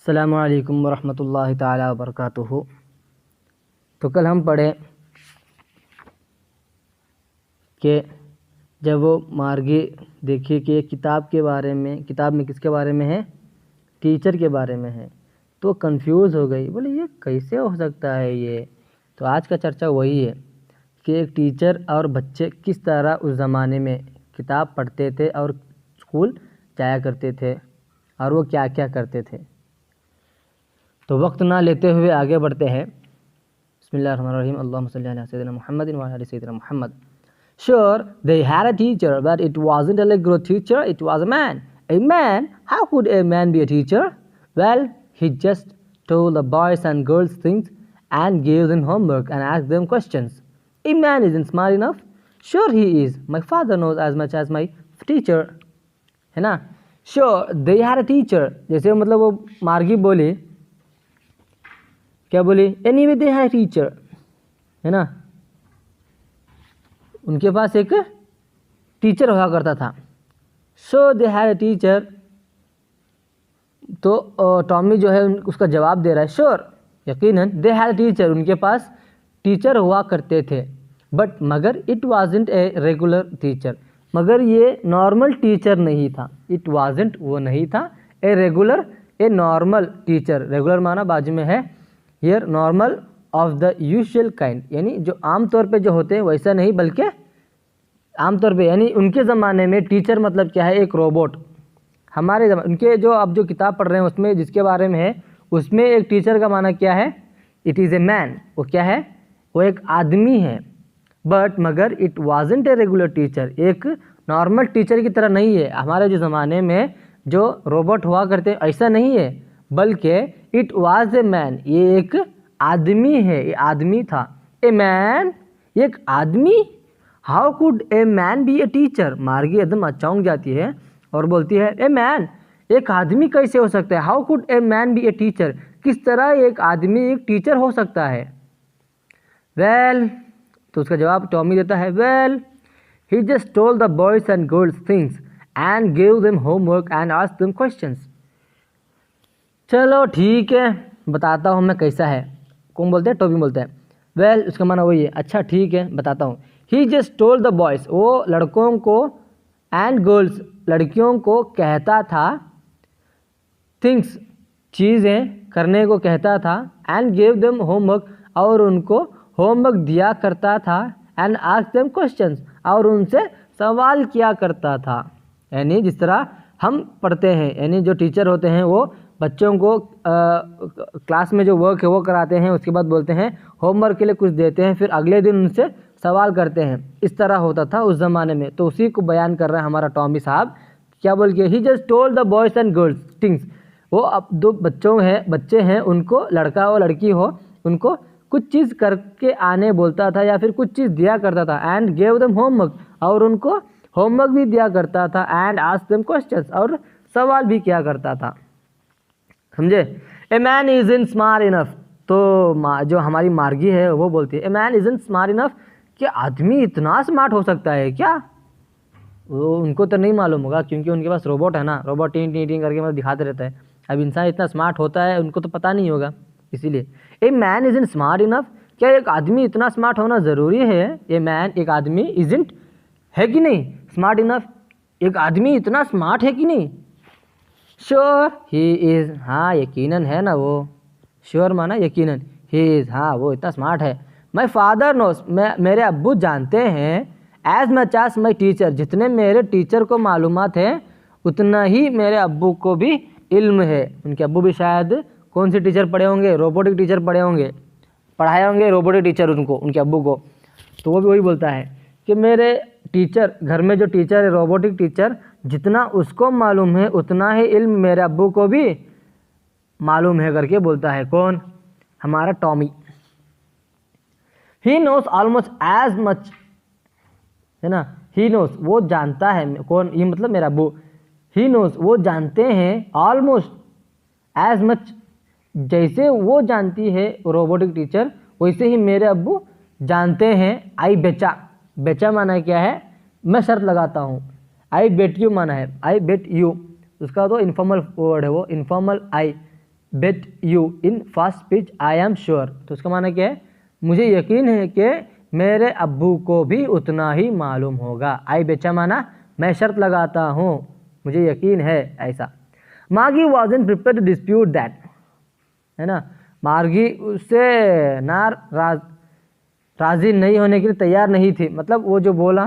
अस्सलामु अलैकुम वरहमतुल्लाहि ताला वबरकातुहू। तो कल हम पढ़े कि जब वो मार्गी देखिए कि किताब के बारे में, किताब में किसके बारे में है, टीचर के बारे में है, तो कंफ्यूज हो गई, बोले ये कैसे हो सकता है ये। तो आज का चर्चा वही है कि एक टीचर और बच्चे किस तरह उस ज़माने में किताब पढ़ते थे और स्कूल जाया करते थे और वो क्या क्या करते थे। तो वक्त ना लेते हुए आगे बढ़ते हैं। बिस्मिल्लाहिर्रहमानिर्रहीम। अल्लाहुम्मा सल्ली अला सय्यिदिना मुहम्मदिन व अला आलि सय्यिदिना Muhammad. Sure, they had a teacher, but it wasn't a Allegro teacher, it was a man. A man? How could a man be a teacher? Well, he just told the boys and girls things and gave them homework and asked them questions. A man isn't smart enough? Sure he is. My father knows as much as my teacher. है ना? Sure, they had a teacher. जैसे मतलब वो मार्गी बोली, क्या बोली? Anyway, they had a teacher. है ना? उनके पास एक टीचर हुआ करता था। सो दे हैड अ टीचर। तो टॉमी जो है उसका जवाब दे रहा है, श्योर, यकीनन, दे हैड अ टीचर, उनके पास टीचर हुआ करते थे, बट मगर it wasn't a regular teacher, मगर ये नॉर्मल टीचर नहीं था। इट वाजंट वो नहीं था, a regular, a normal teacher. Regular माना बाजू में है, here normal of the usual kind, यानी जो आम तौर पे जो होते हैं वैसा नहीं, बल्कि आम तौर पे, यानी उनके ज़माने में टीचर मतलब क्या है, एक रोबोट। हमारे उनके जो आप जो किताब पढ़ रहे हैं उसमें जिसके बारे में है, उसमें एक टीचर का माना क्या है, इट इज़ ए मैन, वो क्या है, वो एक आदमी है। बट मगर it wasn't a regular teacher, एक नॉर्मल टीचर की तरह नहीं है। हमारे जो ज़माने में जो रोबोट हुआ करते ऐसा नहीं है, बल्कि इट वाज ए मैन, ये एक आदमी है, ये आदमी था। ए मैन, एक आदमी। How could a man B a teacher. मार्गी एकदम चौंक जाती है और बोलती है, ए मैन, एक आदमी कैसे हो सकता है। How could a man B a teacher, किस तरह एक आदमी एक टीचर हो सकता है। वेल, तो उसका जवाब टॉमी देता है, well he just told the boys and girls things and give them homework and asked them questions. चलो ठीक है, बताता हूँ मैं कैसा है। कौन बोलते हैं, टॉमी बोलते हैं। वेल, उसका माना वही है, अच्छा ठीक है बताता हूँ। ही जस्ट टोल्ड द बॉयज़, वो लड़कों को, एंड गर्ल्स, लड़कियों को कहता था, थिंग्स, चीज़ें करने को कहता था, एंड गेव देम होमवर्क, और उनको होमवर्क दिया करता था, एंड आस्क्ड देम क्वेश्चंस, और उनसे सवाल किया करता था। यानी जिस तरह हम पढ़ते हैं, यानी जो टीचर होते हैं वो बच्चों को क्लास में जो वर्क है वो कराते हैं, उसके बाद बोलते हैं होमवर्क के लिए कुछ देते हैं, फिर अगले दिन उनसे सवाल करते हैं। इस तरह होता था उस ज़माने में। तो उसी को बयान कर रहा है हमारा टॉमी साहब। क्या बोल के, he just told the boys and girls things, वो अब दो बच्चे हैं, उनको, लड़का हो लड़की हो, उनको कुछ चीज़ करके आने बोलता था या फिर कुछ चीज़ दिया करता था। एंड गेव देम होमवर्क, और उनको होमवर्क भी दिया करता था। एंड आस्क्ड देम क्वेश्चंस, और सवाल भी किया करता था। समझे। A man isn't smart enough, तो जो हमारी मार्गी है वो बोलती है, a man isn't smart enough, कि आदमी इतना स्मार्ट हो सकता है क्या। वो उनको तो नहीं मालूम होगा, क्योंकि उनके पास रोबोट है ना, रोबोट टीं टीं टीं करके मतलब दिखाते रहता है। अब इंसान इतना स्मार्ट होता है उनको तो पता नहीं होगा, इसीलिए। A man isn't smart enough, क्या एक आदमी इतना स्मार्ट होना ज़रूरी है। ए मैन, एक आदमी, इज़न्ट, है कि नहीं, स्मार्ट इनफ, एक आदमी इतना स्मार्ट है कि नहीं। श्योर ही इज़, हाँ यकीनन है ना वो, श्योर माना यकीनन, ही इज़, हाँ वो इतना स्मार्ट है। माई फादर नोस, मेरे अब्बू जानते हैं, as much as my teacher, जितने मेरे टीचर को मालूमात है उतना ही मेरे अब्बू को भी इल्म है। उनके अब्बू भी शायद कौन से टीचर पढ़े होंगे, रोबोटिक टीचर पढ़े होंगे, पढ़ाए होंगे रोबोटिक टीचर उनको, उनके अब्बू को। तो वो भी वही बोलता है कि मेरे टीचर, घर में जो टीचर है रोबोटिक टीचर, जितना उसको मालूम है उतना ही इल्म मेरे अब्बू को भी मालूम है करके बोलता है। कौन, हमारा Tommy. He knows almost as much, है ना, ही नोस, वो जानता है, कौन, ये मतलब मेरा अब्बू। ही नोस, वो जानते हैं, ऑलमोस्ट एज मच, जैसे वो जानती है रोबोटिक टीचर वैसे ही मेरे अब्बू जानते हैं। आई बेचा, बेचा माना क्या है, मैं शर्त लगाता हूँ। आई बेट यू माना है, आई बेट यू, उसका तो इनफॉर्मल वर्ड है वो, informal I, bet you in first speech I am sure. तो उसका माना क्या है, मुझे यकीन है कि मेरे अब्बू को भी उतना ही मालूम होगा। आई बेचा माना मैं शर्त लगाता हूँ, मुझे यकीन है ऐसा। Margie wasn't prepared to dispute that, है ना, मार्गी उससे ना राज़ी नहीं होने के लिए तैयार नहीं थी। मतलब वो जो बोला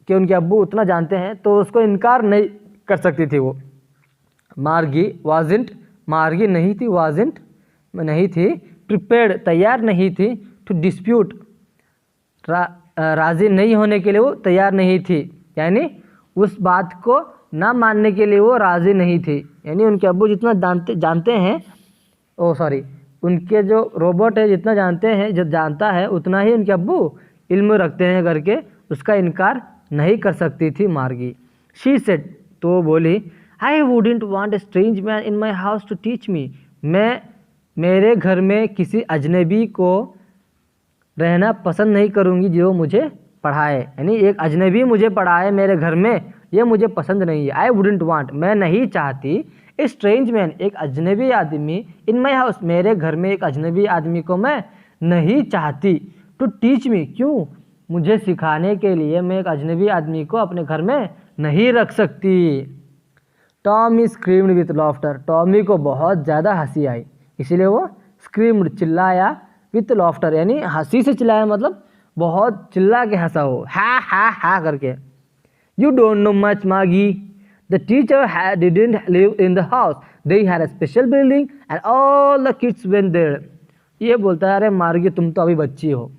कि उनके अब्बू उतना जानते हैं तो उसको इनकार नहीं कर सकती थी वो। मार्गी वाजेंट, मार्गी नहीं थी, वाजेंट नहीं थी, प्रिपेयर्ड तैयार नहीं थी, टू डिस्प्यूट राज़ी नहीं होने के लिए वो तैयार नहीं थी, यानी उस बात को ना मानने के लिए वो राज़ी नहीं थी। यानी उनके अब्बू जितना जानते हैं, ओ सॉरी, उनके जो रोबोट है जितना जानते हैं, जो जानता है उतना ही उनके अब्बू इल्म रखते हैं करके उसका इनकार नहीं कर सकती थी मार्गी। शी सेड, तो वो बोली, I wouldn't want a strange man in my house to teach me, मैं मेरे घर में किसी अजनबी को रहना पसंद नहीं करूँगी जो मुझे पढ़ाए। यानी एक अजनबी मुझे पढ़ाए मेरे घर में, ये मुझे पसंद नहीं है। आई वुडेंट वांट, मैं नहीं चाहती, ए स्ट्रेंज मैन, एक अजनबी आदमी, इन माई हाउस, मेरे घर में एक अजनबी आदमी को मैं नहीं चाहती, टू टीच मी, क्यों, मुझे सिखाने के लिए मैं एक अजनबी आदमी को अपने घर में नहीं रख सकती। Tommy screamed with laughter, Tommy को बहुत ज़्यादा हंसी आई, इसीलिए वो स्क्रीम्ड चिल्लाया, विथ लॉफ्टर यानी हंसी से चिल्लाया, मतलब बहुत चिल्ला के हंसा हो, हा करके। यू डोंट नो मच मागी, the teacher didn't live in the house, they had a special building and all the kids went there. ये बोलता है, अरे मार्गी तुम तो अभी बच्ची हो,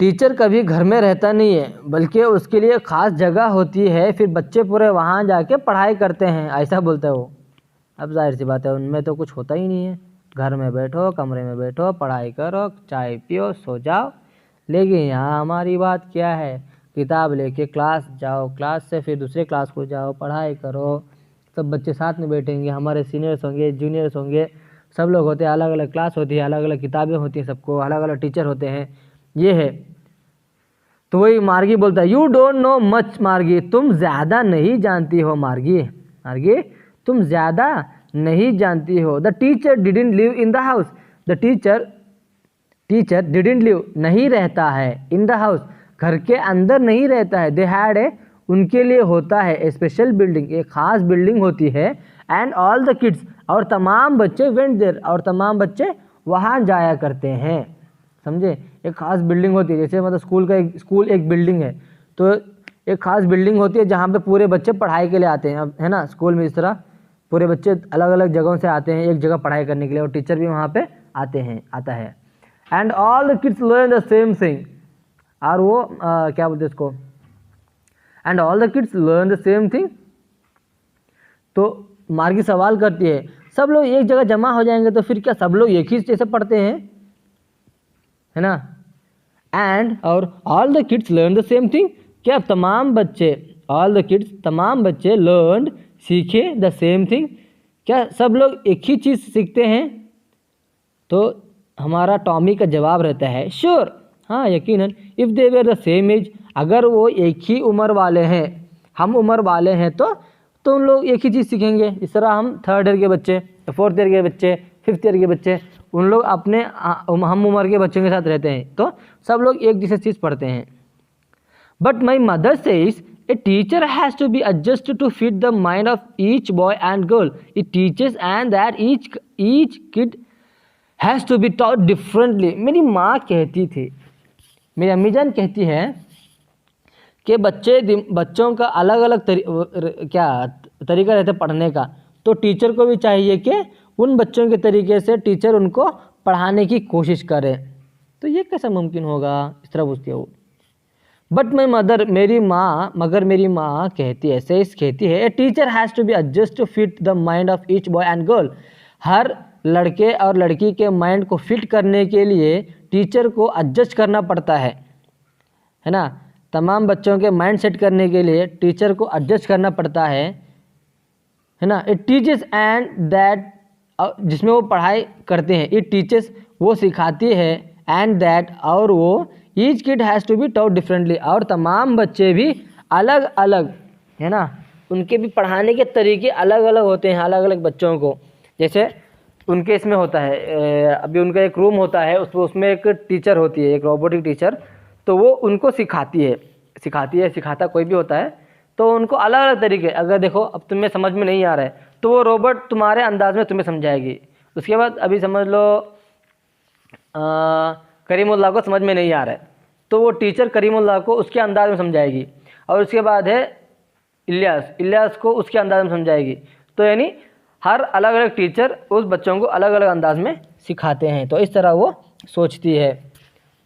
टीचर कभी घर में रहता नहीं है, बल्कि उसके लिए ख़ास जगह होती है, फिर बच्चे पूरे वहाँ जाके पढ़ाई करते हैं, ऐसा बोलता है वो। अब जाहिर सी बात है उनमें तो कुछ होता ही नहीं है, घर में बैठो, कमरे में बैठो, पढ़ाई करो, चाय पियो, सो जाओ। लेकिन यहाँ हमारी बात क्या है, किताब लेके क्लास जाओ, क्लास से फिर दूसरे क्लास को जाओ, पढ़ाई करो, सब बच्चे साथ में बैठेंगे, हमारे सीनियर्स होंगे, जूनियर्स होंगे, सब लोग होते हैं, अलग अलग क्लास होती है, अलग अलग किताबें होती हैं, सबको अलग अलग टीचर होते हैं, ये है। तो वही मार्गी बोलता है, यू डोंट नो मच मार्गी, तुम ज़्यादा नहीं जानती हो मार्गी, मार्गी तुम ज़्यादा नहीं जानती हो। The teacher didn't live in the house, the teacher didn't live नहीं रहता है, इन द हाउस घर के अंदर नहीं रहता है, दे हैड ए उनके लिए होता है, ए स्पेशल बिल्डिंग एक ख़ास बिल्डिंग होती है, एंड ऑल द किड्स और तमाम बच्चे वेंट देयर और तमाम बच्चे वहाँ जाया करते हैं। समझे, एक ख़ास बिल्डिंग होती है, जैसे मतलब स्कूल एक बिल्डिंग है, तो एक ख़ास बिल्डिंग होती है जहाँ पे पूरे बच्चे पढ़ाई के लिए आते हैं। अब है ना, स्कूल में इस तरह पूरे बच्चे अलग अलग जगहों से आते हैं एक जगह पढ़ाई करने के लिए, और टीचर भी वहाँ पे आता है। And all the kids learn the same thing, और वो क्या बोलते हैं इसको, and all the kids learn the same thing. तो मार्गी सवाल करती है, सब लोग एक जगह जमा हो जाएंगे तो फिर क्या सब लोग एक ही जैसे पढ़ते हैं, है ना। एंड और all the kids learn the same thing, क्या तमाम बच्चे, ऑल द किड्स तमाम बच्चे, लर्न सीखे, द सेम थिंग क्या सब लोग एक ही चीज़ सीखते हैं। तो हमारा टॉमी का जवाब रहता है, श्योर, हाँ यकीनन, if they were the same age, अगर वो एक ही उम्र वाले हैं, हम उम्र वाले हैं तो उन लोग एक ही चीज़ सीखेंगे। इस तरह हम 3rd ईयर के बच्चे, 4th ईयर के बच्चे, 5th ईयर के बच्चे, उन लोग अपने हम उम्र के बच्चों के साथ रहते हैं तो सब लोग एक जैसे चीज़ पढ़ते हैं। But my mother says a teacher has to be adjusted to fit the mind of each boy and girl, it teachers and that each kid has to be taught differently. मेरी माँ कहती थी, मेरी अम्मी जान कहती है कि बच्चों का अलग अलग तरीका रहता है पढ़ने का, तो टीचर को भी चाहिए कि उन बच्चों के तरीके से टीचर उनको पढ़ाने की कोशिश करे। तो ये कैसा मुमकिन होगा, इस तरह पूछती है वो। बट माई मदर, मगर मेरी माँ कहती है, कहती है, a teacher has to be adjust to fit the mind of each boy and girl, हर लड़के और लड़की के माइंड को फिट करने के लिए टीचर को एडजस्ट करना पड़ता है ना। तमाम बच्चों के माइंड सेट करने के लिए टीचर को एडजस्ट करना पड़ता है ना। इट टीचर्स एंड दैट, जिसमें वो पढ़ाई करते हैं, इट टीचर्स वो सिखाती है, एंड दैट और वो, each kid has to be taught differently और तमाम बच्चे भी अलग अलग, है ना, उनके भी पढ़ाने के तरीके अलग अलग होते हैं अलग अलग बच्चों को। जैसे उनके इसमें होता है अभी उनका एक रूम होता है, उसमें एक टीचर होती है, एक रोबोटिक टीचर, तो वो उनको सिखाता कोई भी होता है, तो उनको अलग अलग तरीके, अगर देखो अब तुम्हें समझ में नहीं आ रहा है तो वो रोबोट तुम्हारे अंदाज में तुम्हें समझाएगी। उसके बाद अभी समझ लो करीमुल्लाह को समझ में नहीं आ रहा है तो वो टीचर करीमुल्लाह को उसके अंदाज में समझाएगी, और उसके बाद है इलियास को उसके अंदाज में समझाएगी। तो यानी हर अलग अलग टीचर उस बच्चों को अलग अलग अंदाज में सिखाते हैं, तो इस तरह वो सोचती है।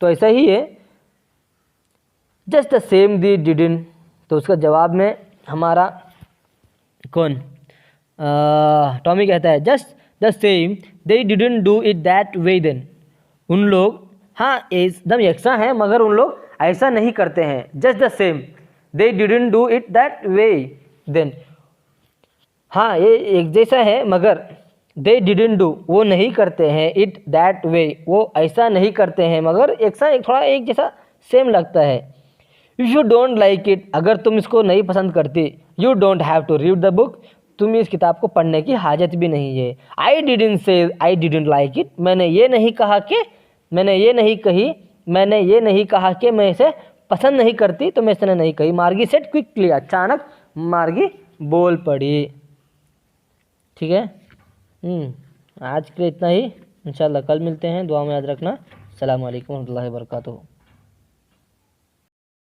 तो ऐसा ही है just the same they didn't, तो उसका जवाब में हमारा कौन टॉमी कहता है just the same they didn't do it that way then, उन लोग हाँ एकदम यकसा हैं मगर उन लोग ऐसा नहीं करते हैं। Just the same they didn't do it that way then, हाँ ये एक जैसा है मगर दे डिडंट डू वो नहीं करते हैं, इट दैट वे वो ऐसा नहीं करते हैं, मगर एक थोड़ा एक जैसा सेम लगता है। If you don't like it, अगर तुम इसको नहीं पसंद करती, you don't have to read the book, तुम्हें इस किताब को पढ़ने की हाजत भी नहीं है। I didn't say I didn't like it, मैंने ये नहीं कहा कि मैं इसे पसंद नहीं करती, तो मैं इसने नहीं कही। मार्गी सेड क्विकली, अचानक मार्गी बोल पड़ी। ठीक है, आज के लिए इतना ही, इंशाल्लाह कल मिलते हैं। दुआ में याद रखना। अस्सलामु अलैकुम रहमतुल्लाहि व बरकातुहू।